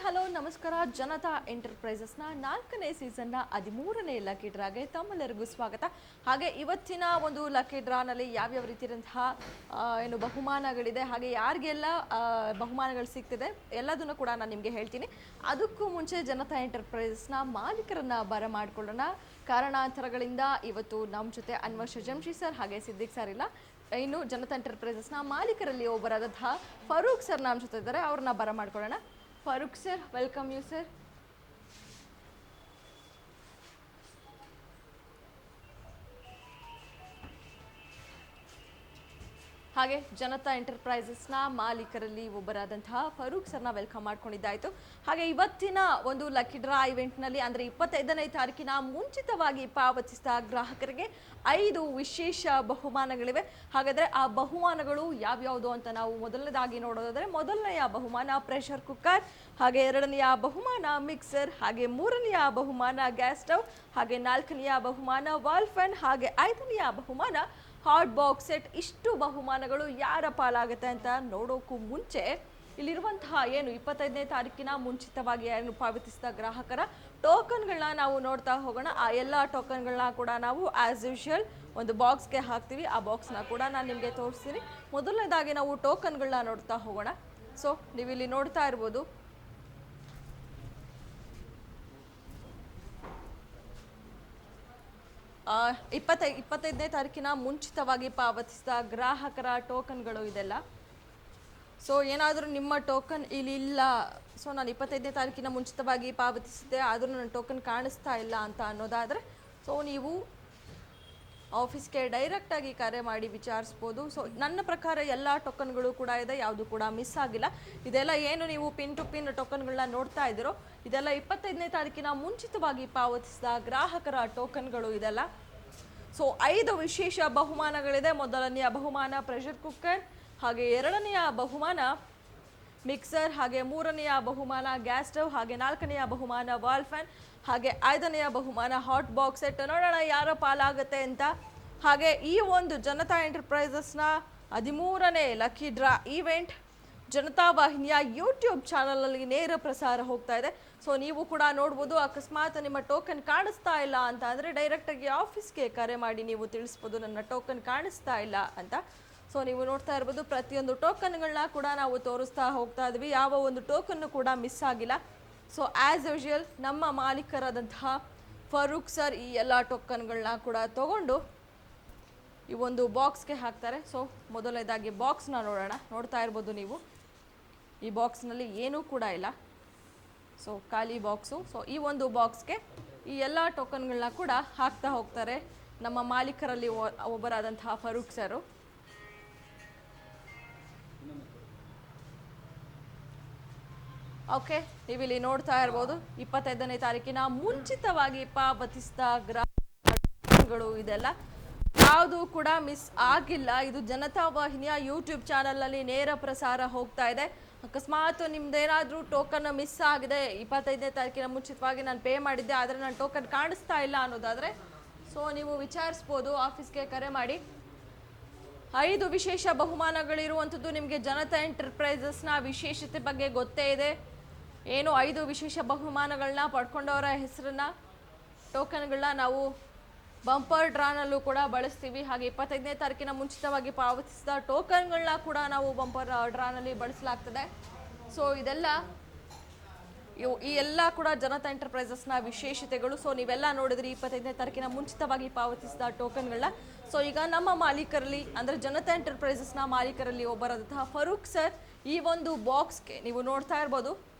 Hello ನಮಸ್ಕಾರ. ಜನತಾ ಎಂಟರ್ಪ್ರೈಸಸ್ನ 4ನೇ ಸೀಸನ್ನ 13ನೇ lucky ಡ್ರಾಗೆ ತಮ್ಮೆಲ್ಲರಿಗೂ ಸ್ವಾಗತ. ಹಾಗೆ ಇವತ್ತಿನ ಒಂದು ಲಕ್ಕಿ ಡ್ರಾನಲ್ಲಿ ಯಾವ್ಯಾವ ರೀತಿಯಾದಂತಹ ಏನು ಬಹುಮಾನಗಳಿದೆ, ಹಾಗೆ ಯಾರಿಗೆಲ್ಲ ಬಹುಮಾನಗಳು ಸಿಗ್ತಿದೆ ಎಲ್ಲದನ್ನು ಕೂಡ ನಾನು ನಿಮಗೆ ಹೇಳ್ತೀನಿ. ಅದಕ್ಕೂ ಮುಂಚೆ ಜನತಾ ಎಂಟರ್ಪ್ರೈಸಸ್ನ ಮಾಲೀಕರನ್ನ ಬರಮಾಡ್ಕೊಳ್ಳೋಣ. ಕಾರಣಾಂತರಗಳಿಂದ ಇವತ್ತು ನಮ್ಮ ಜೊತೆ ಅನ್ವರ್ ಶಜಂಶಿ ಸರ್ ಹಾಗೆ ಸಿದ್ದಿಕ್ ಸರ್ ಇಲ್ಲ. ಇನ್ನು ಜನತಾ ಎಂಟರ್ಪ್ರೈಸಸ್ನ ಮಾಲೀಕರಲ್ಲಿ ಒಬ್ಬರಾದಂತಹ ಫರೂಕ್ ಸರ್ ನಮ್ಮ ಜೊತೆ ಇದ್ದಾರೆ, ಅವ್ರನ್ನ ಬರಮಾಡ್ಕೊಳ್ಳೋಣ. Farooq sir, welcome you sir. ಹಾಗೆ ಜನತಾ ಎಂಟರ್ಪ್ರೈಸಸ್ನ ಮಾಲೀಕರಲ್ಲಿ ಒಬ್ಬರಾದಂತಹ ಫರೂಕ್ ಸರ್ನ ವೆಲ್ಕಮ್ ಮಾಡ್ಕೊಂಡಿದ್ದಾಯಿತು. ಹಾಗೆ ಇವತ್ತಿನ ಒಂದು ಲಕ್ಕಿ ಡ್ರಾ ಇವೆಂಟ್ನಲ್ಲಿ ಅಂದರೆ 25ನೇ ತಾರೀಕಿನ ಮುಂಚಿತವಾಗಿ ಪಾವತಿಸಿದ ಗ್ರಾಹಕರಿಗೆ 5 ವಿಶೇಷ ಬಹುಮಾನಗಳಿವೆ. ಹಾಗಾದರೆ ಆ ಬಹುಮಾನಗಳು ಯಾವ್ಯಾವುದು ಅಂತ ನಾವು ಮೊದಲನೇದಾಗಿ ನೋಡೋದಾದರೆ, ಮೊದಲನೆಯ ಬಹುಮಾನ ಪ್ರೆಷರ್ ಕುಕ್ಕರ್, ಹಾಗೆ ಎರಡನೆಯ ಬಹುಮಾನ ಮಿಕ್ಸರ್, ಹಾಗೆ ಮೂರನೆಯ ಬಹುಮಾನ ಗ್ಯಾಸ್ ಸ್ಟವ್, ಹಾಗೆ ನಾಲ್ಕನೆಯ ಬಹುಮಾನ ವಾಲ್ ಫ್ಯಾನ್, ಹಾಗೆ 5ನೆಯ ಬಹುಮಾನ ಹಾಟ್ ಬಾಕ್ಸ್ ಸೆಟ್. ಇಷ್ಟು ಬಹುಮಾನಗಳು ಯಾರ ಪಾಲಾಗುತ್ತೆ ಅಂತ ನೋಡೋಕ್ಕೂ ಮುಂಚೆ ಇಲ್ಲಿರುವಂತಹ ಏನು 25ನೇ ತಾರೀಕಿನ ಮುಂಚಿತವಾಗಿ ಏನು ಪಾವತಿಸಿದ ಗ್ರಾಹಕರ ಟೋಕನ್ಗಳನ್ನ ನಾವು ನೋಡ್ತಾ ಹೋಗೋಣ. ಆ ಎಲ್ಲ ಟೋಕನ್ಗಳನ್ನ ಕೂಡ ನಾವು ಆಸ್ ಯೂಶುವಲ್ ಒಂದು ಬಾಕ್ಸ್ಗೆ ಹಾಕ್ತೀವಿ. ಆ ಬಾಕ್ಸ್ನ ಕೂಡ ನಾನು ನಿಮಗೆ ತೋರಿಸ್ತೀನಿ. ಮೊದಲನೇದಾಗಿ ನಾವು ಟೋಕನ್ಗಳನ್ನ ನೋಡ್ತಾ ಹೋಗೋಣ. ಸೊ ನೀವಿಲ್ಲಿ ನೋಡ್ತಾ ಇರ್ಬೋದು, ಇಪ್ಪತ್ತೈದನೇ ತಾರೀಕಿನ ಮುಂಚಿತವಾಗಿ ಪಾವತಿಸಿದ ಗ್ರಾಹಕರ ಟೋಕನ್ಗಳು ಇದೆಲ್ಲ. ಸೊ ಏನಾದರೂ ನಿಮ್ಮ ಟೋಕನ್ ಇಲ್ಲಿ ಇಲ್ಲ, ಸೊ ನಾನು 25ನೇ ತಾರೀಕಿನ ಮುಂಚಿತವಾಗಿ ಪಾವತಿಸಿದ್ದೆ ಆದರೂ ನನ್ನ ಟೋಕನ್ ಕಾಣಿಸ್ತಾ ಇಲ್ಲ ಅಂತ ಅನ್ನೋದಾದರೆ, ಸೊ ನೀವು ಆಫೀಸ್ಗೆ ಡೈರೆಕ್ಟಾಗಿ ಕರೆ ಮಾಡಿ ವಿಚಾರಿಸ್ಬೋದು. ಸೊ ನನ್ನ ಪ್ರಕಾರ ಎಲ್ಲ ಟೋಕನ್ಗಳು ಕೂಡ ಇದೆ, ಯಾವುದು ಕೂಡ ಮಿಸ್ ಆಗಿಲ್ಲ. ಇದೆಲ್ಲ ಏನು ನೀವು ಪಿನ್ ಟು ಪಿನ್ ಟೋಕನ್ಗಳನ್ನ ನೋಡ್ತಾ ಇದ್ದೀರೋ ಇದೆಲ್ಲ 25ನೇ ತಾರೀಕಿನ ಮುಂಚಿತವಾಗಿ ಪಾವತಿಸಿದ ಗ್ರಾಹಕರ ಟೋಕನ್ಗಳು ಇದೆಲ್ಲ. ಸೊ 5 ವಿಶೇಷ ಬಹುಮಾನಗಳಿದೆ. ಮೊದಲನೆಯ ಬಹುಮಾನ ಪ್ರೆಷರ್ ಕುಕ್ಕರ್, ಹಾಗೆ ಎರಡನೆಯ ಬಹುಮಾನ ಮಿಕ್ಸರ್, ಹಾಗೆ ಮೂರನೆಯ ಬಹುಮಾನ ಗ್ಯಾಸ್ ಸ್ಟವ್, ಹಾಗೆ ನಾಲ್ಕನೆಯ ಬಹುಮಾನ ವಾಲ್ ಫ್ಯಾನ್, ಹಾಗೆ 5ನೆಯ ಬಹುಮಾನ ಹಾಟ್ ಬಾಕ್ಸ್ ಸೆಟ್. ನೋಡೋಣ ಯಾರ ಪಾಲಾಗುತ್ತೆ ಅಂತ. ಹಾಗೆ ಈ ಒಂದು ಜನತಾ ಎಂಟರ್ಪ್ರೈಸಸ್ನ 13ನೇ ಲಕ್ಕಿ ಡ್ರಾ ಈವೆಂಟ್ ಜನತಾ ವಾಹಿನಿಯ ಯೂಟ್ಯೂಬ್ ಚಾನಲಲ್ಲಿ ನೇರ ಪ್ರಸಾರ ಹೋಗ್ತಾ ಇದೆ. ಸೊ ನೀವು ಕೂಡ ನೋಡ್ಬೋದು. ಅಕಸ್ಮಾತ್ ನಿಮ್ಮ ಟೋಕನ್ ಕಾಣಿಸ್ತಾ ಇಲ್ಲ ಅಂತ ಅಂದರೆ ಡೈರೆಕ್ಟಾಗಿ ಆಫೀಸ್ಗೆ ಕರೆ ಮಾಡಿ ನೀವು ತಿಳಿಸ್ಬೋದು ನನ್ನ ಟೋಕನ್ ಕಾಣಿಸ್ತಾ ಇಲ್ಲ ಅಂತ. ಸೊ ನೀವು ನೋಡ್ತಾ ಇರ್ಬೋದು, ಪ್ರತಿಯೊಂದು ಟೋಕನ್ಗಳನ್ನ ಕೂಡ ನಾವು ತೋರಿಸ್ತಾ ಹೋಗ್ತಾ ಇದ್ವಿ, ಯಾವ ಒಂದು ಟೋಕನ್ನು ಕೂಡ ಮಿಸ್ ಆಗಿಲ್ಲ. ಸೊ ಆ್ಯಸ್ ಯೂಶುವಲ್ ನಮ್ಮ ಮಾಲೀಕರಾದಂತಹ ಫರೂಕ್ ಸರ್ ಈ ಎಲ್ಲ ಟೋಕನ್ಗಳನ್ನ ಕೂಡ ತಗೊಂಡು ಈ ಒಂದು ಬಾಕ್ಸ್ಗೆ ಹಾಕ್ತಾರೆ. ಸೊ ಮೊದಲನೇದಾಗಿ ಬಾಕ್ಸ್ನ ನೋಡೋಣ. ನೋಡ್ತಾ ಇರ್ಬೋದು ನೀವು, ಈ ಬಾಕ್ಸ್ನಲ್ಲಿ ಏನೂ ಕೂಡ ಇಲ್ಲ, ಸೊ ಖಾಲಿ ಬಾಕ್ಸು. ಸೊ ಈ ಒಂದು ಬಾಕ್ಸ್ಗೆ ಈ ಎಲ್ಲ ಟೋಕನ್ಗಳನ್ನ ಕೂಡ ಹಾಕ್ತಾ ಹೋಗ್ತಾರೆ ನಮ್ಮ ಮಾಲೀಕರಲ್ಲಿ ಒಬ್ಬರಾದಂತಹ ಫರೂಕ್ ಸರು. ಓಕೆ, ನೀವಿಲ್ಲಿ ನೋಡ್ತಾ ಇರ್ಬೋದು 25ನೇ ತಾರೀಕಿನ ಮುಂಚಿತವಾಗಿ ಪಾವತಿಸಿದ ಗ್ರಾಹಕಗಳು ಇದೆಲ್ಲ ಯಾವುದು ಕೂಡ ಮಿಸ್ ಆಗಿಲ್ಲ. ಇದು ಜನತಾ ವಾಹಿನಿಯ ಯೂಟ್ಯೂಬ್ ಚಾನಲ್ನಲ್ಲಿ ನೇರ ಪ್ರಸಾರ ಹೋಗ್ತಾ ಇದೆ. ಅಕಸ್ಮಾತ್ ನಿಮ್ದೇನಾದರೂ ಟೋಕನ್ ಮಿಸ್ ಆಗಿದೆ, 25ನೇ ತಾರೀಕಿನ ಮುಂಚಿತವಾಗಿ ನಾನು ಪೇ ಮಾಡಿದ್ದೆ ಆದರೆ ನನ್ನ ಟೋಕನ್ ಕಾಣಿಸ್ತಾ ಇಲ್ಲ ಅನ್ನೋದಾದರೆ, ಸೊ ನೀವು ವಿಚಾರಿಸ್ಬೋದು, ಆಫೀಸ್ಗೆ ಕರೆ ಮಾಡಿ. 5 ವಿಶೇಷ ಬಹುಮಾನಗಳಿರುವಂಥದ್ದು. ನಿಮಗೆ ಜನತಾ ಎಂಟರ್ಪ್ರೈಸಸ್ನ ವಿಶೇಷತೆ ಬಗ್ಗೆ ಗೊತ್ತೇ ಇದೆ. ಏನು 5 ವಿಶೇಷ ಬಹುಮಾನಗಳನ್ನ ಪಡ್ಕೊಂಡವರ ಹೆಸರನ್ನ ಟೋಕನ್ಗಳನ್ನ ನಾವು ಬಂಪರ್ ಡ್ರಾನಲ್ಲೂ ಕೂಡ ಬಳಸ್ತೀವಿ. ಹಾಗೆ 25ನೇ ತಾರೀಕಿನ ಮುಂಚಿತವಾಗಿ ಪಾವತಿಸಿದ ಟೋಕನ್ಗಳನ್ನ ಕೂಡ ನಾವು ಬಂಪರ್ ಡ್ರಾನಲ್ಲಿ ಬಳಸಲಾಗ್ತದೆ. ಸೊ ಇದೆಲ್ಲ ಈ ಎಲ್ಲ ಕೂಡ ಜನತಾ ಎಂಟರ್ಪ್ರೈಸಸ್ನ ವಿಶೇಷತೆಗಳು. ಸೊ ನೀವೆಲ್ಲ ನೋಡಿದ್ರಿ 25ನೇ ತಾರೀಕಿನ ಮುಂಚಿತವಾಗಿ ಪಾವತಿಸಿದ ಟೋಕನ್ಗಳನ್ನ. ಸೊ ಈಗ ನಮ್ಮ ಮಾಲೀಕರಲ್ಲಿ ಅಂದರೆ ಜನತಾ ಎಂಟರ್ಪ್ರೈಸಸ್ನ ಮಾಲೀಕರಲ್ಲಿ ಒಬ್ಬರಾದಂತಹ ಫರೂಕ್ ಸರ್ ಈ ಒಂದು ಬಾಕ್ಸ್ಗೆ ನೀವು ನೋಡ್ತಾ ಇರ್ಬೋದು,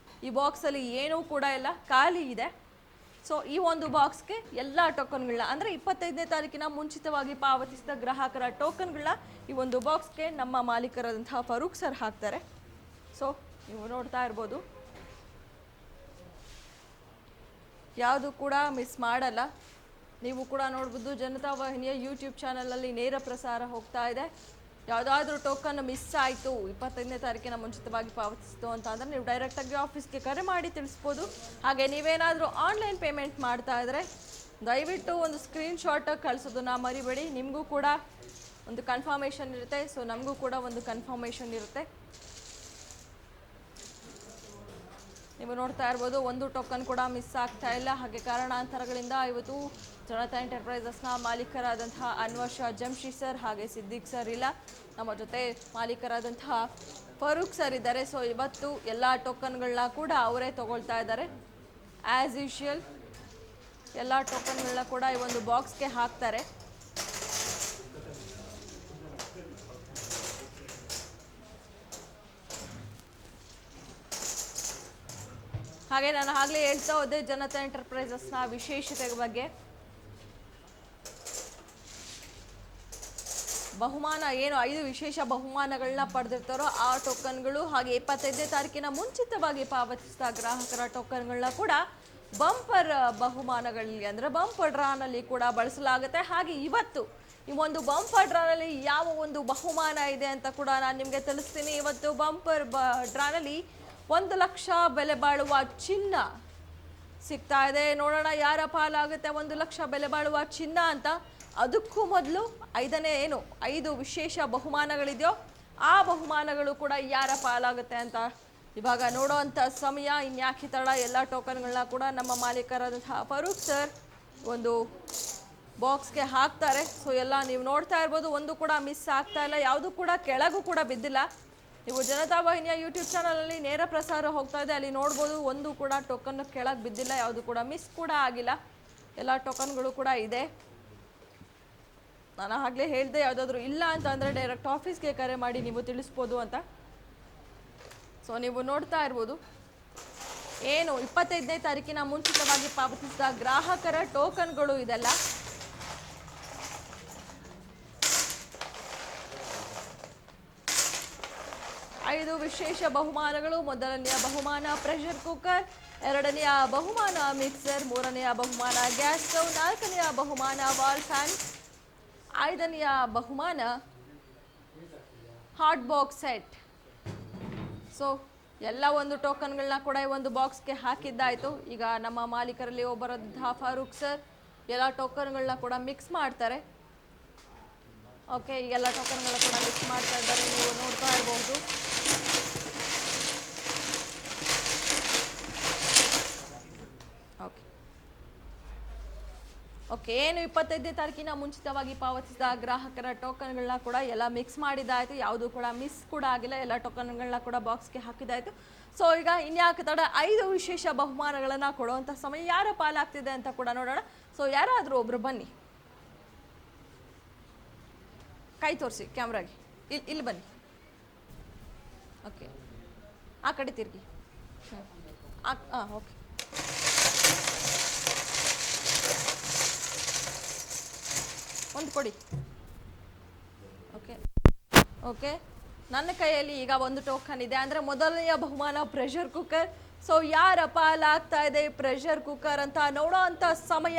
ಈ ಬಾಕ್ಸಲ್ಲಿ ಏನೂ ಕೂಡ ಇಲ್ಲ, ಖಾಲಿ ಇದೆ. ಸೊ ಈ ಒಂದು ಬಾಕ್ಸ್ಗೆ ಎಲ್ಲ ಟೋಕನ್ಗಳನ್ನ ಅಂದರೆ 25ನೇ ತಾರೀಕಿನ ಮುಂಚಿತವಾಗಿ ಪಾವತಿಸಿದ ಗ್ರಾಹಕರ ಟೋಕನ್ಗಳನ್ನ ಈ ಒಂದು ಬಾಕ್ಸ್ಗೆ ನಮ್ಮ ಮಾಲೀಕರಾದಂತಹ ಫರೂಕ್ ಸರ್ ಹಾಕ್ತಾರೆ. ಸೊ ನೀವು ನೋಡ್ತಾ ಇರ್ಬೋದು, ಯಾವುದು ಕೂಡ ಮಿಸ್ ಮಾಡಲ್ಲ. ನೀವು ಕೂಡ ನೋಡ್ಬೋದು, ಜನತಾ ವಾಹಿನಿಯ ಯೂಟ್ಯೂಬ್ ಚಾನಲಲ್ಲಿ ನೇರ ಪ್ರಸಾರ ಹೋಗ್ತಾ ಇದೆ. ಯಾವುದಾದ್ರೂ ಟೋಕನ್ ಮಿಸ್ ಆಯಿತು 25ನೇ ತಾರೀಕಿನ ಮುಂಚಿತವಾಗಿ ಪಾವತಿಸಿತು ಅಂತ ಅಂದರೆ ನೀವು ಡೈರೆಕ್ಟಾಗಿ ಆಫೀಸ್ಗೆ ಕರೆ ಮಾಡಿ ತಿಳಿಸ್ಬೋದು. ಹಾಗೆ ನೀವೇನಾದರೂ ಆನ್ಲೈನ್ ಪೇಮೆಂಟ್ ಮಾಡ್ತಾ ಇದ್ದರೆ ದಯವಿಟ್ಟು ಒಂದು ಸ್ಕ್ರೀನ್ಶಾಟ್ ಕಳಿಸೋದನ್ನ ಮರಿಬೇಡಿ. ನಿಮಗೂ ಕೂಡ ಒಂದು ಕನ್ಫರ್ಮೇಷನ್ ಇರುತ್ತೆ, ಸೊ ನಮಗೂ ಕೂಡ ಒಂದು ಕನ್ಫರ್ಮೇಷನ್ ಇರುತ್ತೆ. ನೀವು ನೋಡ್ತಾ ಇರ್ಬೋದು ಒಂದು ಟೋಕನ್ ಕೂಡ ಮಿಸ್ ಆಗ್ತಾ ಇಲ್ಲ. ಹಾಗೆ ಕಾರಣಾಂತರಗಳಿಂದ ಇವತ್ತು ಜನತಾ ಎಂಟರ್ಪ್ರೈಸಸ್ನ ಮಾಲೀಕರಾದಂತಹ ಅನ್ವರ್ ಶಾ ಜಮ್ಶಿ ಸರ್ ಹಾಗೆ ಸಿದ್ದಿಕ್ ಸರ್ ಇಲ್ಲ, ನಮ್ಮ ಜೊತೆ ಮಾಲೀಕರಾದಂತಹ ಫರೂಕ್ ಸರ್ ಇದ್ದಾರೆ. ಸೊ ಇವತ್ತು ಎಲ್ಲ ಟೋಕನ್ಗಳನ್ನ ಕೂಡ ಅವರೇ ತಗೊಳ್ತಾ ಇದ್ದಾರೆ. ಆ್ಯಸ್ ಯೂಶುವಲ್ ಎಲ್ಲ ಟೋಕನ್ಗಳನ್ನ ಕೂಡ ಈ ಒಂದು ಬಾಕ್ಸ್ಗೆ ಹಾಕ್ತಾರೆ. ಹಾಗೆ ನಾನು ಆಗಲೇ ಹೇಳ್ತಾ ಹೋದೆ ಜನತಾ ಎಂಟರ್ಪ್ರೈಸಸ್ನ ವಿಶೇಷತೆ ಬಗ್ಗೆ. ಬಹುಮಾನ ಏನು 5 ವಿಶೇಷ ಬಹುಮಾನಗಳನ್ನ ಪಡೆದಿರ್ತಾರೋ ಆ ಟೋಕನ್ಗಳು, ಹಾಗೆ 25ನೇ ತಾರೀಕಿನ ಮುಂಚಿತವಾಗಿ ಪಾವತಿಸಿದ ಗ್ರಾಹಕರ ಟೋಕನ್ಗಳನ್ನ ಕೂಡ ಬಂಪರ್ ಬಹುಮಾನಗಳಲ್ಲಿ ಅಂದರೆ ಬಂಪರ್ ಡ್ರಾನಲ್ಲಿ ಕೂಡ ಬಳಸಲಾಗುತ್ತೆ. ಹಾಗೆ ಇವತ್ತು ಈ ಒಂದು ಬಂಪರ್ ಡ್ರಾನಲ್ಲಿ ಯಾವ ಒಂದು ಬಹುಮಾನ ಇದೆ ಅಂತ ಕೂಡ ನಾನು ನಿಮಗೆ ತಿಳಿಸ್ತೀನಿ. ಇವತ್ತು ಬಂಪರ್ ಡ್ರಾನಲ್ಲಿ 1 ಲಕ್ಷ ಬೆಲೆ ಬಾಳುವ ಚಿನ್ನ ಸಿಗ್ತಾ ಇದೆ. ನೋಡೋಣ ಯಾರ ಪಾಲಾಗುತ್ತೆ 1 ಲಕ್ಷ ಬೆಲೆ ಬಾಳುವ ಚಿನ್ನ ಅಂತ. ಅದಕ್ಕೂ ಮೊದಲು 5 ವಿಶೇಷ ಬಹುಮಾನಗಳಿದೆಯೋ ಆ ಬಹುಮಾನಗಳು ಕೂಡ ಯಾರ ಪಾಲಾಗುತ್ತೆ ಅಂತ ಇವಾಗ ನೋಡೋವಂಥ ಸಮಯ. ಇನ್ಯಾಕೆ ತಡ, ಎಲ್ಲ ಟೋಕನ್ಗಳನ್ನ ಕೂಡ ನಮ್ಮ ಮಾಲೀಕರಾದಂತಹ ಫರೂಕ್ ಸರ್ ಒಂದು ಬಾಕ್ಸ್ಗೆ ಹಾಕ್ತಾರೆ. ಸೊ ಎಲ್ಲ ನೀವು ನೋಡ್ತಾ ಇರ್ಬೋದು, ಒಂದು ಕೂಡ ಮಿಸ್ ಆಗ್ತಾ ಇಲ್ಲ, ಯಾವುದು ಕೂಡ ಕೆಳಗೂ ಕೂಡ ಬಿದ್ದಿಲ್ಲ. ನೀವು ಜನತಾ ವಾಹಿನಿಯ ಯೂಟ್ಯೂಬ್ ಚಾನಲಲ್ಲಿ ನೇರ ಪ್ರಸಾರ ಹೋಗ್ತಾ ಇದೆ, ಅಲ್ಲಿ ನೋಡ್ಬೋದು ಒಂದು ಕೂಡ ಟೋಕನ್ ಕೆಳಗೆ ಬಿದ್ದಿಲ್ಲ, ಯಾವುದು ಕೂಡ ಮಿಸ್ ಕೂಡ ಆಗಿಲ್ಲ, ಎಲ್ಲ ಟೋಕನ್ಗಳು ಕೂಡ ಇದೆ. ನಾನು ಆಗಲೇ ಹೇಳಿದೆ ಯಾವುದಾದ್ರೂ ಇಲ್ಲ ಅಂತ ಅಂದರೆ ಡೈರೆಕ್ಟ್ ಆಫೀಸ್ಗೆ ಕರೆ ಮಾಡಿ ನೀವು ತಿಳಿಸ್ಬೋದು ಅಂತ. ಸೊ ನೀವು ನೋಡ್ತಾ ಇರ್ಬೋದು ಏನು 25ನೇ ತಾರೀಕಿನ ಮುಂಚಿತವಾಗಿ ಪಾವತಿಸಿದ ಗ್ರಾಹಕರ ಟೋಕನ್ಗಳು ಇದೆಲ್ಲ. ಐದು ವಿಶೇಷ ಬಹುಮಾನಗಳು. ಮೊದಲನೆಯ ಬಹುಮಾನ ಪ್ರೆಷರ್ ಕುಕ್ಕರ್, ಎರಡನೆಯ ಬಹುಮಾನ ಮಿಕ್ಸರ್, ಮೂರನೆಯ ಬಹುಮಾನ ಗ್ಯಾಸ್ ಸ್ಟವ್, ನಾಲ್ಕನೆಯ ಬಹುಮಾನ ವಾಲ್ ಫ್ಯಾನ್, ಐದನೆಯ ಬಹುಮಾನ ಹಾಟ್ ಬಾಕ್ಸ್ ಸೆಟ್. ಸೊ ಎಲ್ಲ ಒಂದು ಟೋಕನ್ಗಳನ್ನ ಕೂಡ ಈ ಒಂದು ಬಾಕ್ಸ್ಗೆ ಹಾಕಿದ್ದಾಯಿತು. ಈಗ ನಮ್ಮ ಮಾಲೀಕರಲ್ಲಿ ಒಬ್ಬರಾದಂತಹ ಫಾರೂಕ್ ಸರ್ ಎಲ್ಲ ಟೋಕನ್ಗಳನ್ನ ಕೂಡ ಮಿಕ್ಸ್ ಮಾಡ್ತಾರೆ. ಓಕೆ, ಈಗೆಲ್ಲ ಟೋಕನ್ಗಳನ್ನ ಕೂಡ ಮಿಕ್ಸ್ ಮಾಡ್ತಾ ಇದ್ದಾರೆ, ನೀವು ನೋಡ್ತಾ ಇರಬಹುದು. ಓಕೆ, ಏನು 25ನೇ ತಾರೀಕಿನ ಮುಂಚಿತವಾಗಿ ಪಾವತಿಸಿದ ಗ್ರಾಹಕರ ಟೋಕನ್ಗಳನ್ನ ಕೂಡ ಎಲ್ಲ ಮಿಕ್ಸ್ ಮಾಡಿದ್ದಾಯಿತು, ಯಾವುದು ಕೂಡ ಮಿಸ್ ಕೂಡ ಆಗಿಲ್ಲ, ಎಲ್ಲ ಟೋಕನ್ಗಳನ್ನ ಕೂಡ ಬಾಕ್ಸ್ಗೆ ಹಾಕಿದ್ದಾಯಿತು. ಸೊ ಈಗ ಇನ್ಯಾಕೆ ತಡ, 5 ವಿಶೇಷ ಬಹುಮಾನಗಳನ್ನು ಕೊಡುವಂಥ ಸಮಯ ಯಾರ ಪಾಲಾಗ್ತಿದೆ ಅಂತ ಕೂಡ ನೋಡೋಣ. ಸೊ ಯಾರಾದರೂ ಒಬ್ರು ಬನ್ನಿ, ಕೈ ತೋರಿಸಿ ಕ್ಯಾಮ್ರಾಗೆ, ಇಲ್ಲಿ ಬನ್ನಿ. ಓಕೆ, ಆ ಕಡೆ ತಿರುಗಿ. ಓಕೆ, ಒಂದು ಕೊಡಿ. ಓಕೆ ಓಕೆ, ನನ್ನ ಕೈಯಲ್ಲಿ ಈಗ ಒಂದು ಟೋಕನ್ ಇದೆ. ಅಂದರೆ ಮೊದಲನೆಯ ಬಹುಮಾನ ಪ್ರೆಷರ್ ಕುಕ್ಕರ್. ಸೊ ಯಾರ ಪಾಲಾಗ್ತಾ ಇದೆ ಪ್ರೆಷರ್ ಕುಕ್ಕರ್ ಅಂತ ನೋಡೋ ಅಂಥ ಸಮಯ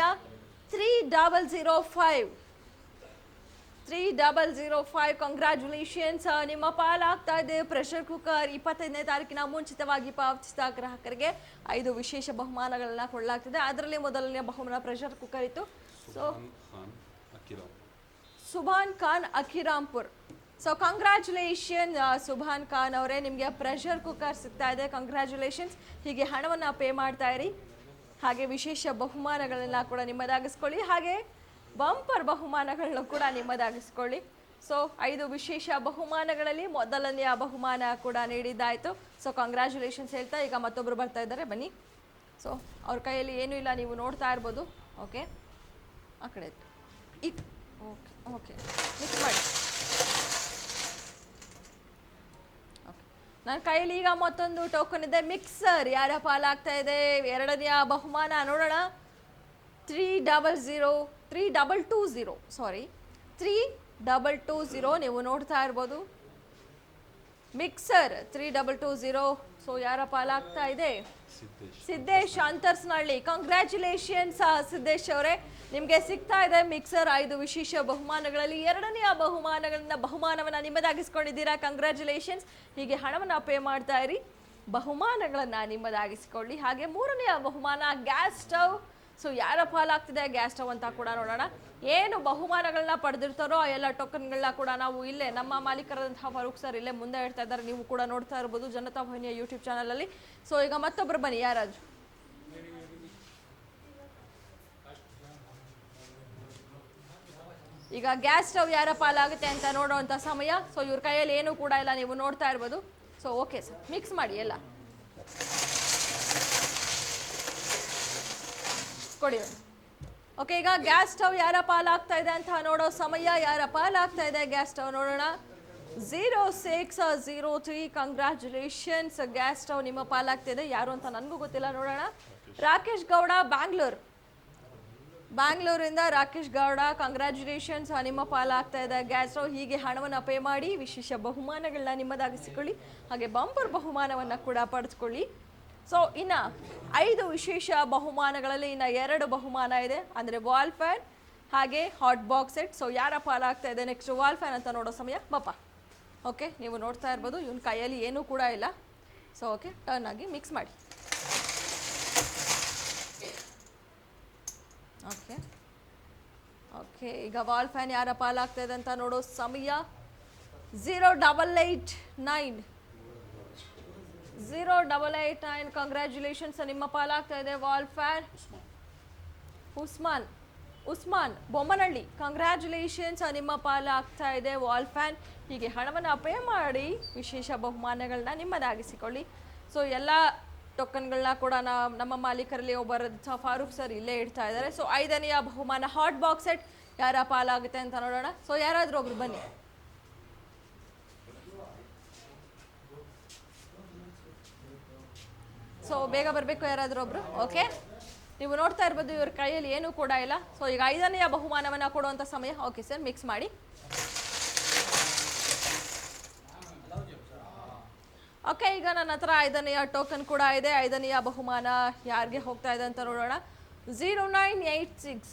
3005. 3005 ಕಂಗ್ರ್ಯಾಚುಲೇಷನ್ಸ್, ನಿಮ್ಮ ಪಾಲಾಗ್ತಾ ಇದೆ ಪ್ರೆಷರ್ ಕುಕ್ಕರ್. 25ನೇ ತಾರೀಕಿನ ಮುಂಚಿತವಾಗಿ ಪಾವತಿಸಿದ ಗ್ರಾಹಕರಿಗೆ 5 ವಿಶೇಷ ಬಹುಮಾನಗಳನ್ನ ಕೊಡಲಾಗ್ತಿದೆ. ಅದರಲ್ಲಿ ಮೊದಲನೆಯ ಬಹುಮಾನ ಪ್ರೆಷರ್ ಕುಕ್ಕರ್ ಇತ್ತು. So Subhan Khan Akhirampur. So congratulation Subhan Khan ಅವರೇ, ನಿಮಗೆ ಪ್ರೆಷರ್ ಕುಕ್ಕರ್ ಸಿಗ್ತಾ ಇದೆ, ಕಂಗ್ರ್ಯಾಚುಲೇಷನ್ಸ್. ಹೀಗೆ ಹಣವನ್ನು ಪೇ ಮಾಡ್ತಾ ಇರಿ, ಹಾಗೆ ವಿಶೇಷ ಬಹುಮಾನಗಳನ್ನ ಕೂಡ ನಿಮ್ಮದಾಗಿಸ್ಕೊಳ್ಳಿ, ಹಾಗೆ ಬಂಪರ್ ಬಹುಮಾನಗಳನ್ನ ಕೂಡ ನಿಮ್ಮದಾಗಿಸ್ಕೊಳ್ಳಿ. ಸೊ 5 ವಿಶೇಷ ಬಹುಮಾನಗಳಲ್ಲಿ ಮೊದಲನೆಯ ಬಹುಮಾನ ಕೂಡ ನೀಡಿದ್ದಾಯಿತು. ಸೊ ಕಂಗ್ರ್ಯಾಚುಲೇಷನ್ಸ್ ಹೇಳ್ತಾ ಈಗ ಮತ್ತೊಬ್ಬರು ಬರ್ತಾ ಇದ್ದಾರೆ, ಬನ್ನಿ. ಸೊ ಅವ್ರ ಕೈಯಲ್ಲಿ ಏನೂ ಇಲ್ಲ, ನೀವು ನೋಡ್ತಾ ಇರ್ಬೋದು. ಓಕೆ, ಆ ಕಡೆ ಓಕೆ ಓಕೆ, ಮಿಕ್ಸ್ ಮಾಡಿ. ಓಕೆ, ನನ್ನ ಕೈಯಲ್ಲಿ ಈಗ ಮತ್ತೊಂದು ಟೋಕನ್ ಇದೆ, ಮಿಕ್ಸರ್. ಯಾರ ಪಾಲಾಗ್ತಾ ಇದೆ ಎರಡನೆಯ ಬಹುಮಾನ ನೋಡೋಣ. 3220 ನೀವು ನೋಡ್ತಾ ಇರ್ಬೋದು, ಮಿಕ್ಸರ್ 3220. ಸೊ ಯಾರ ಪಾಲಾಗ್ತಾ ಇದೆ? ಸಿದ್ದೇಶ್ ಅಂತರ್ಸ್ನಹಳ್ಳಿ. ಕಂಗ್ರ್ಯಾಚುಲೇಷನ್ಸ್ ಸಿದ್ದೇಶ್ ಅವರೇ, ನಿಮಗೆ ಸಿಗ್ತಾ ಇದೆ ಮಿಕ್ಸರ್. 5 ವಿಶೇಷ ಬಹುಮಾನಗಳಲ್ಲಿ ಎರಡನೆಯ ಬಹುಮಾನವನ್ನು ನಿಮ್ಮದಾಗಿಸ್ಕೊಂಡಿದ್ದೀರಾ, ಕಂಗ್ರ್ಯಾಚುಲೇಷನ್ಸ್. ಹೀಗೆ ಹಣವನ್ನು ಪೇ ಮಾಡ್ತಾ ಇರಿ, ಬಹುಮಾನಗಳನ್ನು ನಿಮ್ಮದಾಗಿಸ್ಕೊಳ್ಳಿ. ಹಾಗೆ ಮೂರನೆಯ ಬಹುಮಾನ ಗ್ಯಾಸ್ ಸ್ಟವ್. ಸೊ ಯಾರ ಪಾಲಾಗ್ತಿದೆ ಗ್ಯಾಸ್ ಸ್ಟವ್ ಅಂತ ಕೂಡ ನೋಡೋಣ. ಏನು ಬಹುಮಾನಗಳನ್ನ ಪಡೆದಿರ್ತಾರೋ ಆ ಎಲ್ಲ ಟೋಕನ್ಗಳನ್ನ ಕೂಡ ನಾವು ಇಲ್ಲೇ ನಮ್ಮ ಮಾಲೀಕರಾದಂತಹ ಫಾರೂಕ್ ಸರ್ ಇಲ್ಲೇ ಮುಂದೆ ಹೇಳ್ತಾ ಇದ್ದಾರೆ, ನೀವು ಕೂಡ ನೋಡ್ತಾ ಇರ್ಬೋದು ಜನತಾ ವಾಹಿನಿಯ ಯೂಟ್ಯೂಬ್ ಚಾನಲ್ ಅಲ್ಲಿ. ಸೊ ಈಗ ಮತ್ತೊಬ್ರು ಬನ್ನಿ, ಯಾರಾಜು ಈಗ ಗ್ಯಾಸ್ ಸ್ಟವ್ ಯಾರ ಪಾಲಾಗುತ್ತೆ ಅಂತ ನೋಡುವಂತ ಸಮಯ. ಸೊ ಇವ್ರ ಕೈಯಲ್ಲಿ ಏನು ಕೂಡ ಇಲ್ಲ, ನೀವು ನೋಡ್ತಾ ಇರ್ಬೋದು. ಸೊ ಓಕೆ ಸರ್, ಮಿಕ್ಸ್ ಮಾಡಿ ಎಲ್ಲ ಕೊಡಿ. ಓಕೆ, ಈಗ ಗ್ಯಾಸ್ ಸ್ಟವ್ ಯಾರ ಪಾಲಾಗ್ತಾ ಇದೆ ಅಂತ ನೋಡೋ ಸಮಯ. ಯಾರ ಪಾಲಾಗ್ತಾ ಇದೆ ಗ್ಯಾಸ್ ಸ್ಟವ್ ನೋಡೋಣ. 0603 ಕಂಗ್ರ್ಯಾಚುಲೇಷನ್ಸ್, ಗ್ಯಾಸ್ ಸ್ಟವ್ ನಿಮ್ಮ ಪಾಲಾಗ್ತಿದೆ. ಯಾರು ಅಂತ ನನಗೂ ಗೊತ್ತಿಲ್ಲ, ನೋಡೋಣ. ರಾಕೇಶ್ ಗೌಡ, ಬ್ಯಾಂಗ್ಳೂರಿಂದ ರಾಕೇಶ್ ಗೌಡ, ಕಂಗ್ರ್ಯಾಚುಲೇಷನ್ಸ್, ನಿಮ್ಮ ಪಾಲಾಗ್ತಾ ಇದೆ ಗ್ಯಾಸ್ ಸ್ಟವ್. ಹೀಗೆ ಹಣವನ್ನು ಪೇ ಮಾಡಿ ವಿಶೇಷ ಬಹುಮಾನಗಳನ್ನ ನಿಮ್ಮದಾಗಿಸಿಕೊಳ್ಳಿ, ಹಾಗೆ ಬಂಪರ್ ಬಹುಮಾನವನ್ನು ಕೂಡ ಪಡೆದುಕೊಳ್ಳಿ. ಸೊ ಇನ್ನು 5 ವಿಶೇಷ ಬಹುಮಾನಗಳಲ್ಲಿ ಇನ್ನು 2 ಬಹುಮಾನ ಇದೆ, ಅಂದರೆ ವಾಲ್ ಫ್ಯಾನ್ ಹಾಗೆ ಹಾಟ್ ಬಾಕ್ಸ್ ಸೆಟ್. ಸೊ ಯಾರ ಪಾಲಾಗ್ತಾ ಇದೆ ನೆಕ್ಸ್ಟ್ ವಾಲ್ ಫ್ಯಾನ್ ಅಂತ ನೋಡೋ ಸಮಯ. ಬಾಪ ಓಕೆ, ನೀವು ನೋಡ್ತಾ ಇರ್ಬೋದು ಇವನ ಕೈಯಲ್ಲಿ ಏನೂ ಕೂಡ ಇಲ್ಲ. ಸೊ ಓಕೆ, ಟರ್ನ್ ಆಗಿ ಮಿಕ್ಸ್ ಮಾಡಿ. ಓಕೆ ಓಕೆ, ಈಗ ವಾಲ್ ಫ್ಯಾನ್ ಯಾರ ಪಾಲಾಗ್ತಾ ಇದೆ ಅಂತ ನೋಡೋ ಸಮಯ. 0889 ಕಂಗ್ರ್ಯಾಚುಲೇಷನ್ಸ್, ನಿಮ್ಮ ಪಾಲಾಗ್ತಾ ಇದೆ wall fan. Usman Bommanahalli, congratulations, ನಿಮ್ಮ ಪಾಲಾಗ್ತಾ ಇದೆ ವಾಲ್ ಫ್ಯಾನ್. ಹೀಗೆ ಹಣವನ್ನು ಪೇ ಮಾಡಿ ವಿಶೇಷ ಬಹುಮಾನಗಳನ್ನ ನಿಮ್ಮದಾಗಿಸಿಕೊಳ್ಳಿ. ಸೊ ಎಲ್ಲ ಟೋಕನ್ಗಳನ್ನ ಕೂಡ ನಮ್ಮ ಮಾಲೀಕರಲ್ಲಿ ಒಬ್ಬರ ಫಾರೂಕ್ ಸರ್ ಇಲ್ಲೇ ಇಡ್ತಾ ಇದ್ದಾರೆ. ಸೊ 5ನೆಯ ಬಹುಮಾನ ಹಾಟ್ ಬಾಕ್ಸ್ ಸೆಟ್ ಯಾರ ಪಾಲಾಗುತ್ತೆ ಅಂತ ನೋಡೋಣ. ಸೊ ಯಾರಾದರೂ ಒಬ್ರು ಬನ್ನಿ. ಸೊ ಬೇಗ ಬರಬೇಕು ಯಾರಾದರೂ ಒಬ್ರು. ಓಕೆ, ನೀವು ನೋಡ್ತಾ ಇರ್ಬೋದು ಇವ್ರ ಕೈಯಲ್ಲಿ ಏನೂ ಕೂಡ ಇಲ್ಲ. ಸೊ ಈಗ 5ನೆಯ ಬಹುಮಾನವನ್ನು ಕೊಡುವಂಥ ಸಮಯ. ಓಕೆ ಸರ್, ಮಿಕ್ಸ್ ಮಾಡಿ. ಓಕೆ, ಈಗ ನನ್ನ ಹತ್ರ 5ನೆಯ ಟೋಕನ್ ಕೂಡ ಇದೆ. 5ನೆಯ ಬಹುಮಾನ ಯಾರಿಗೆ ಹೋಗ್ತಾ ಇದೆ ಅಂತ ನೋಡೋಣ. 0986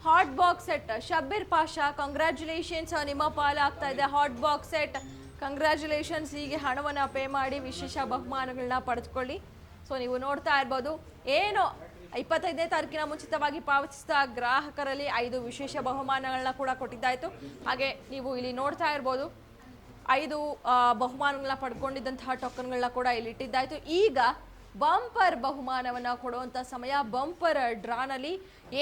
hot box set, Shabbir Pasha, congratulations, ನಿಮ್ಮ ಪಾಲಾಗ್ತಾ ಇದೆ ಹಾಟ್ ಬಾಕ್ಸ್ ಸೆಟ್. ಕಂಗ್ರ್ಯಾಚುಲೇಷನ್ಸ್, ಹೀಗೆ ಹಣವನ್ನು ಪೇ ಮಾಡಿ ವಿಶೇಷ ಬಹುಮಾನಗಳನ್ನ ಪಡೆದುಕೊಳ್ಳಿ. ಸೊ ನೀವು ನೋಡ್ತಾ ಇರ್ಬೋದು, ಏನು 25ನೇ ತಾರೀಕಿನ ಮುಂಚಿತವಾಗಿ ಪಾವತಿಸಿದ ಗ್ರಾಹಕರಲ್ಲಿ 5 ವಿಶೇಷ ಬಹುಮಾನಗಳನ್ನ ಕೂಡ ಕೊಟ್ಟಿದ್ದಾಯಿತು. ಹಾಗೆ ನೀವು ಇಲ್ಲಿ ನೋಡ್ತಾ ಇರ್ಬೋದು 5 ಬಹುಮಾನಗಳನ್ನ ಪಡ್ಕೊಂಡಿದ್ದಂತಹ ಟೋಕನ್ಗಳನ್ನ ಕೂಡ ಇಲ್ಲಿ ಇಟ್ಟಿದ್ದಾಯಿತು. ಈಗ ಬಂಪರ್ ಬಹುಮಾನವನ್ನು ಕೊಡುವಂಥ ಸಮಯ. ಬಂಪರ್ ಡ್ರಾನಲ್ಲಿ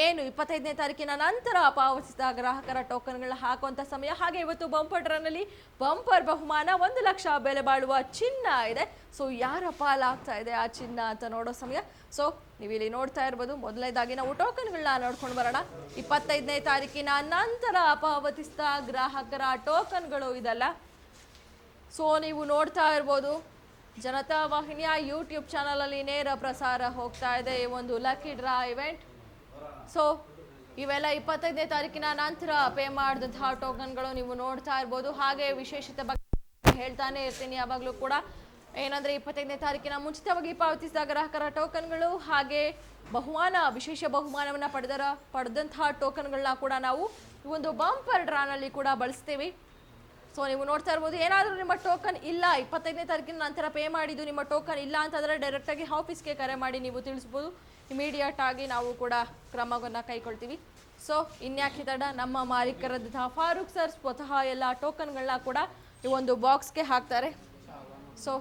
ಏನು 25ನೇ ತಾರೀಕಿನ ನಂತರ ಪಾವತಿಸಿದ ಗ್ರಾಹಕರ ಟೋಕನ್ಗಳನ್ನ ಹಾಕುವಂಥ ಸಮಯ. ಹಾಗೆ ಇವತ್ತು ಬಂಪರ್ ಡ್ರಾನಲ್ಲಿ ಬಂಪರ್ ಬಹುಮಾನ 1 ಲಕ್ಷ ಬೆಲೆ ಬಾಳುವ ಚಿನ್ನ ಇದೆ. ಸೊ ಯಾರ ಪಾಲಾಗ್ತಾ ಇದೆ ಆ ಚಿನ್ನ ಅಂತ ನೋಡೋ ಸಮಯ. ಸೊ ನೀವು ಇಲ್ಲಿ ನೋಡ್ತಾ ಇರ್ಬೋದು, ಮೊದಲನೇದಾಗಿ ನಾವು ಟೋಕನ್ಗಳನ್ನ ನೋಡ್ಕೊಂಡು ಬರೋಣ. 25ನೇ ತಾರೀಕಿನ ನಂತರ ಪಾವತಿಸಿದ ಗ್ರಾಹಕರ ಟೋಕನ್ಗಳು ಇದೆಲ್ಲ. ಸೊ ನೀವು ನೋಡ್ತಾ ಇರ್ಬೋದು ಜನತಾ ವಾಹಿನಿಯ ಯೂಟ್ಯೂಬ್ ಚಾನಲಲ್ಲಿ ನೇರ ಪ್ರಸಾರ ಹೋಗ್ತಾ ಇದೆ ಈ ಒಂದು ಲಕ್ಕಿ ಡ್ರಾ ಇವೆಂಟ್. ಸೊ ಇವೆಲ್ಲ 25ನೇ ತಾರೀಕಿನ ನಂತರ ಪೇ ಮಾಡಿದಂತಹ ಟೋಕನ್ಗಳು ನೀವು ನೋಡ್ತಾ ಇರ್ಬೋದು. ಹಾಗೆ ವಿಶೇಷತೆ ಬಗ್ಗೆ ಹೇಳ್ತಾನೆ ಇರ್ತೀನಿ ಯಾವಾಗಲೂ ಕೂಡ, ಏನಂದರೆ 25ನೇ ತಾರೀಕಿನ ಮುಂಚಿತವಾಗಿ ಪಾವತಿಸಿದ ಗ್ರಾಹಕರ ಟೋಕನ್ಗಳು ಹಾಗೆ ವಿಶೇಷ ಬಹುಮಾನವನ್ನು ಪಡೆದಂತಹ ಟೋಕನ್ಗಳನ್ನ ಕೂಡ ನಾವು ಈ ಒಂದು ಬಂಪರ್ ಡ್ರಾನಲ್ಲಿ ಕೂಡ ಬಳಸ್ತೀವಿ. ಸೊ ನೀವು ನೋಡ್ತಾ ಇರ್ಬೋದು, ಏನಾದರೂ ನಿಮ್ಮ ಟೋಕನ್ ಇಲ್ಲ 25ನೇ ತಾರೀಕಿನ ನಂತರ ಪೇ ಮಾಡಿದ್ದು ನಿಮ್ಮ ಟೋಕನ್ ಇಲ್ಲ ಅಂತಂದರೆ ಡೈರೆಕ್ಟಾಗಿ ಆಫೀಸ್ಗೆ ಕರೆ ಮಾಡಿ ನೀವು ತಿಳಿಸ್ಬೋದು. ಇಮಿಡಿಯೇಟ್ ಆಗಿ ನಾವು ಕೂಡ ಕ್ರಮವನ್ನು ಕೈಗೊಳ್ತೀವಿ. ಸೊ ಇನ್ಯಾಕೆ ತಡ, ನಮ್ಮ ಮಾಲೀಕರಾದಂತಹ ಫಾರೂಕ್ ಸರ್ ಸ್ವತಃ ಎಲ್ಲ ಟೋಕನ್ಗಳನ್ನ ಕೂಡ ಈ ಒಂದು ಬಾಕ್ಸ್ಗೆ ಹಾಕ್ತಾರೆ. ಸೊ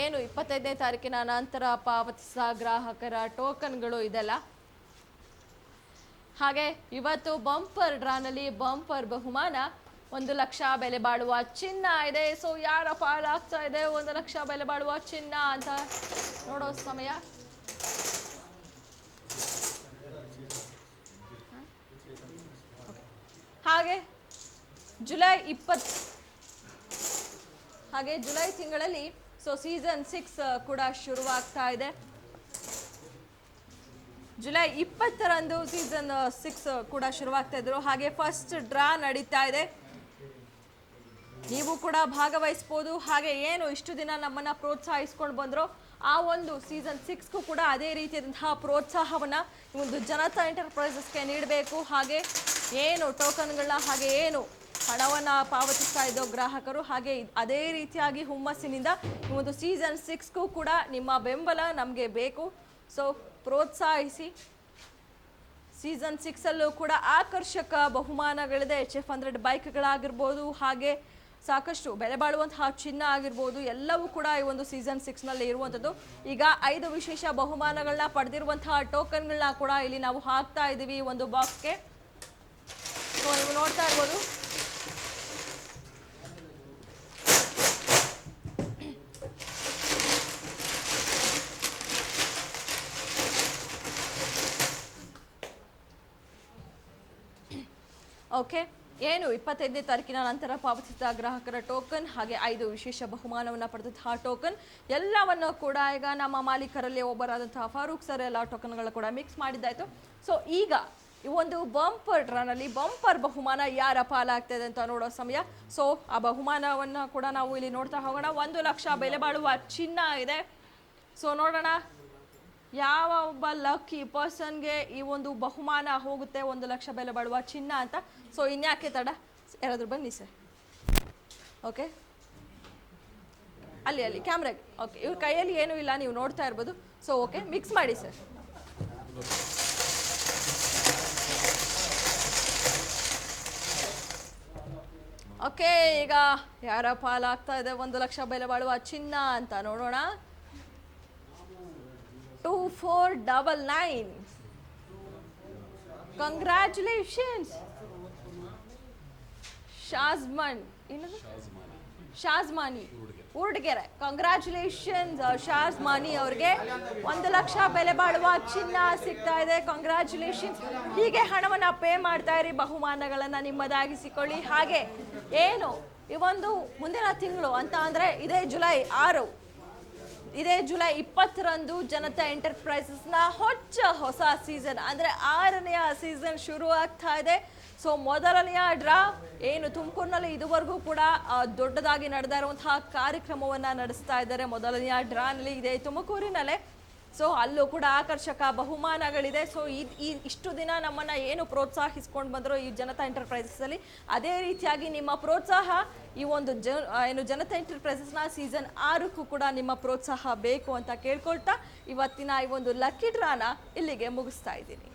ಏನು 25ನೇ ತಾರೀಕಿನ ನಂತರ ಪಾವತಿಸಿದ ಗ್ರಾಹಕರ ಟೋಕನ್ಗಳು ಇದೆಲ್ಲ. ಹಾಗೆ ಇವತ್ತು ಬಂಪರ್ ಡ್ರಾನಲ್ಲಿ ಬಂಪರ್ ಬಹುಮಾನ 1 ಲಕ್ಷ ಬೆಲೆ ಬಾಳುವ ಚಿನ್ನ ಇದೆ. ಸೊ ಯಾರ ಪಾಲಾಗ್ತಾ ಇದೆ 1 ಲಕ್ಷ ಬೆಲೆ ಬಾಳುವ ಚಿನ್ನ ಅಂತ ನೋಡೋ ಸಮಯ. ಹಾಗೆ ಜುಲೈ ತಿಂಗಳಲ್ಲಿ ಸೊ ಸೀಸನ್ 6 ಕೂಡ ಶುರುವಾಗ್ತಾ ಇದೆ. ಜುಲೈ 20ರಂದು ಸೀಸನ್ 6 ಕೂಡ ಶುರುವಾಗ್ತಾ ಇದ್ರು. ಹಾಗೆ ಫಸ್ಟ್ ಡ್ರಾ ನಡೀತಾ ಇದೆ, ನೀವು ಕೂಡ ಭಾಗವಹಿಸ್ಬೋದು. ಹಾಗೆ ಏನು ಇಷ್ಟು ದಿನ ನಮ್ಮನ್ನು ಪ್ರೋತ್ಸಾಹಿಸ್ಕೊಂಡು ಬಂದರೋ ಆ ಒಂದು ಸೀಸನ್ 6ಗೂ ಕೂಡ ಅದೇ ರೀತಿಯಾದಂತಹ ಪ್ರೋತ್ಸಾಹವನ್ನು ಈ ಒಂದು ಜನತಾ ಎಂಟರ್ಪ್ರೈಸಸ್ಗೆ ನೀಡಬೇಕು. ಹಾಗೆ ಏನು ಟೋಕನ್ಗಳನ್ನ ಹಾಗೆ ಏನು ಹಣವನ್ನು ಪಾವತಿಸ್ತಾ ಇದ್ದೋ ಗ್ರಾಹಕರು, ಹಾಗೆ ಅದೇ ರೀತಿಯಾಗಿ ಹುಮ್ಮಸ್ಸಿನಿಂದ ಈ ಒಂದು ಸೀಸನ್ 6ಗೂ ಕೂಡ ನಿಮ್ಮ ಬೆಂಬಲ ನಮಗೆ ಬೇಕು. ಸೊ ಪ್ರೋತ್ಸಾಹಿಸಿ. ಸೀಸನ್ 6 ಅಲ್ಲೂ ಕೂಡ ಆಕರ್ಷಕ ಬಹುಮಾನಗಳಿದೆ. HF100 ಬೈಕ್ಗಳಾಗಿರ್ಬೋದು, ಹಾಗೆ ಸಾಕಷ್ಟು ಬೆಲೆ ಬಾಳುವಂತಹ ಚಿನ್ನ ಆಗಿರ್ಬೋದು, ಎಲ್ಲವೂ ಕೂಡ ಈ ಒಂದು ಸೀಸನ್ 6 ನಲ್ಲಿ ಇರುವಂಥದ್ದು. ಈಗ 5 ವಿಶೇಷ ಬಹುಮಾನಗಳನ್ನ ಪಡೆದಿರುವಂತಹ ಟೋಕನ್ಗಳನ್ನ ಕೂಡ ಇಲ್ಲಿ ನಾವು ಹಾಕ್ತಾ ಇದ್ದೀವಿ ಈ ಒಂದು ಬಾಕ್ಸ್ಗೆ. ಸೊ ನೀವು ನೋಡ್ತಾ ಇರ್ಬೋದು. ಓಕೆ, ಏನು 25ನೇ ತಾರೀಕಿನ ನಂತರ ಪಾವತಿಸಿದ ಗ್ರಾಹಕರ ಟೋಕನ್ ಹಾಗೆ 5 ವಿಶೇಷ ಬಹುಮಾನವನ್ನು ಪಡೆದಂತಹ ಟೋಕನ್ ಎಲ್ಲವನ್ನು ಕೂಡ ಈಗ ನಮ್ಮ ಮಾಲೀಕರಲ್ಲಿ ಒಬ್ಬರಾದಂತಹ ಫಾರೂಕ್ ಸರ್ ಎಲ್ಲ ಟೋಕನ್ಗಳು ಕೂಡ ಮಿಕ್ಸ್ ಮಾಡಿದ್ದಾಯಿತು. ಸೊ ಈಗ ಈ ಒಂದು ಬಂಪರ್ ಡ್ರಾನಲ್ಲಿ ಬಂಪರ್ ಬಹುಮಾನ ಯಾರ ಪಾಲಾಗ್ತದೆ ಅಂತ ನೋಡೋ ಸಮಯ. ಸೊ ಆ ಬಹುಮಾನವನ್ನು ಕೂಡ ನಾವು ಇಲ್ಲಿ ನೋಡ್ತಾ ಹೋಗೋಣ. 1 ಲಕ್ಷ ಬೆಲೆ ಬಾಳುವ ಚಿನ್ನ ಇದೆ. ಸೊ ನೋಡೋಣ ಯಾವ ಒಬ್ಬ ಲಕ್ಕಿ ಪರ್ಸನ್ಗೆ ಈ ಒಂದು ಬಹುಮಾನ ಹೋಗುತ್ತೆ 1 ಲಕ್ಷ ಬೆಲೆ ಬಾಳುವ ಚಿನ್ನ ಅಂತ. ಸೊ ಇನ್ಯಾಕೆ ತಡ, ಯಾರಾದರೂ ಬನ್ನಿ ಸರ್. ಓಕೆ, ಅಲ್ಲಿ ಕ್ಯಾಮ್ರಾಗೆ. ಓಕೆ, ಇವ್ರ ಕೈಯಲ್ಲಿ ಏನೂ ಇಲ್ಲ, ನೀವು ನೋಡ್ತಾ ಇರ್ಬೋದು. ಸೊ ಓಕೆ, ಮಿಕ್ಸ್ ಮಾಡಿ ಸರ್. ಓಕೆ, ಈಗ ಯಾರ ಪಾಲಾಗ್ತಾ ಇದೆ 1 ಲಕ್ಷ ಬೆಲೆ ಬಾಳುವ ಚಿನ್ನ ಅಂತ ನೋಡೋಣ. 2499. ಕಂಗ್ರ್ಯಾಚುಲೇಷನ್ಸ್ ಶಾಜ್ಮಾನಿ ಊರ್ಡ್ಗೆರೆ. ಕಂಗ್ರ್ಯಾಚುಲೇಷನ್ಸ್ ಶಾಜ್ಮಾನಿ ಅವ್ರಿಗೆ 1 ಲಕ್ಷ ಬೆಲೆ ಬಾಳುವ ಚಿನ್ನ ಸಿಗ್ತಾ ಇದೆ. ಕಂಗ್ರ್ಯಾಚುಲೇಷನ್ಸ್. ಹೀಗೆ ಹಣವನ್ನು ಪೇ ಮಾಡ್ತಾ ಇರಿ, ಬಹುಮಾನಗಳನ್ನು ನಿಮ್ಮದಾಗಿಸಿಕೊಳ್ಳಿ. ಹಾಗೆ ಏನು ಈ ಒಂದು ಮುಂದಿನ ತಿಂಗಳು ಅಂತ ಅಂದರೆ ಇದೇ ಜುಲೈ 20ರಂದು ಜನತಾ ಎಂಟರ್ಪ್ರೈಸಸ್ನ ಹೊಸ ಸೀಸನ್ ಅಂದರೆ 6ನೆಯ ಸೀಸನ್ ಶುರು ಆಗ್ತಾ ಇದೆ. ಸೊ ಮೊದಲನೆಯ ಡ್ರಾ ಏನು ತುಮಕೂರಿನಲ್ಲಿ ಇದುವರೆಗೂ ಕೂಡ ದೊಡ್ಡದಾಗಿ ನಡೆದ ಇರುವಂತಹ ಕಾರ್ಯಕ್ರಮವನ್ನು ನಡೆಸ್ತಾ ಇದ್ದಾರೆ. ಮೊದಲನೆಯ ಡ್ರಾನಲ್ಲಿ ಇದೆ ತುಮಕೂರಿನಲ್ಲೇ. ಸೊ ಅಲ್ಲೂ ಕೂಡ ಆಕರ್ಷಕ ಬಹುಮಾನಗಳಿದೆ. ಸೊ ಇಷ್ಟು ದಿನ ನಮ್ಮನ್ನು ಏನು ಪ್ರೋತ್ಸಾಹಿಸ್ಕೊಂಡು ಬಂದರು ಈ ಜನತಾ ಎಂಟರ್ಪ್ರೈಸಸ್ಸಲ್ಲಿ, ಅದೇ ರೀತಿಯಾಗಿ ನಿಮ್ಮ ಪ್ರೋತ್ಸಾಹ ಈ ಒಂದು ಏನು ಜನತಾ ಎಂಟರ್ಪ್ರೈಸಸ್ನ ಸೀಸನ್ 6ಕ್ಕೂ ಕೂಡ ನಿಮ್ಮ ಪ್ರೋತ್ಸಾಹ ಬೇಕು ಅಂತ ಕೇಳ್ಕೊಳ್ತಾ ಇವತ್ತಿನ ಈ ಒಂದು ಲಕ್ಕಿ ಡ್ರಾನ ಇಲ್ಲಿಗೆ ಮುಗಿಸ್ತಾ ಇದ್ದೀನಿ.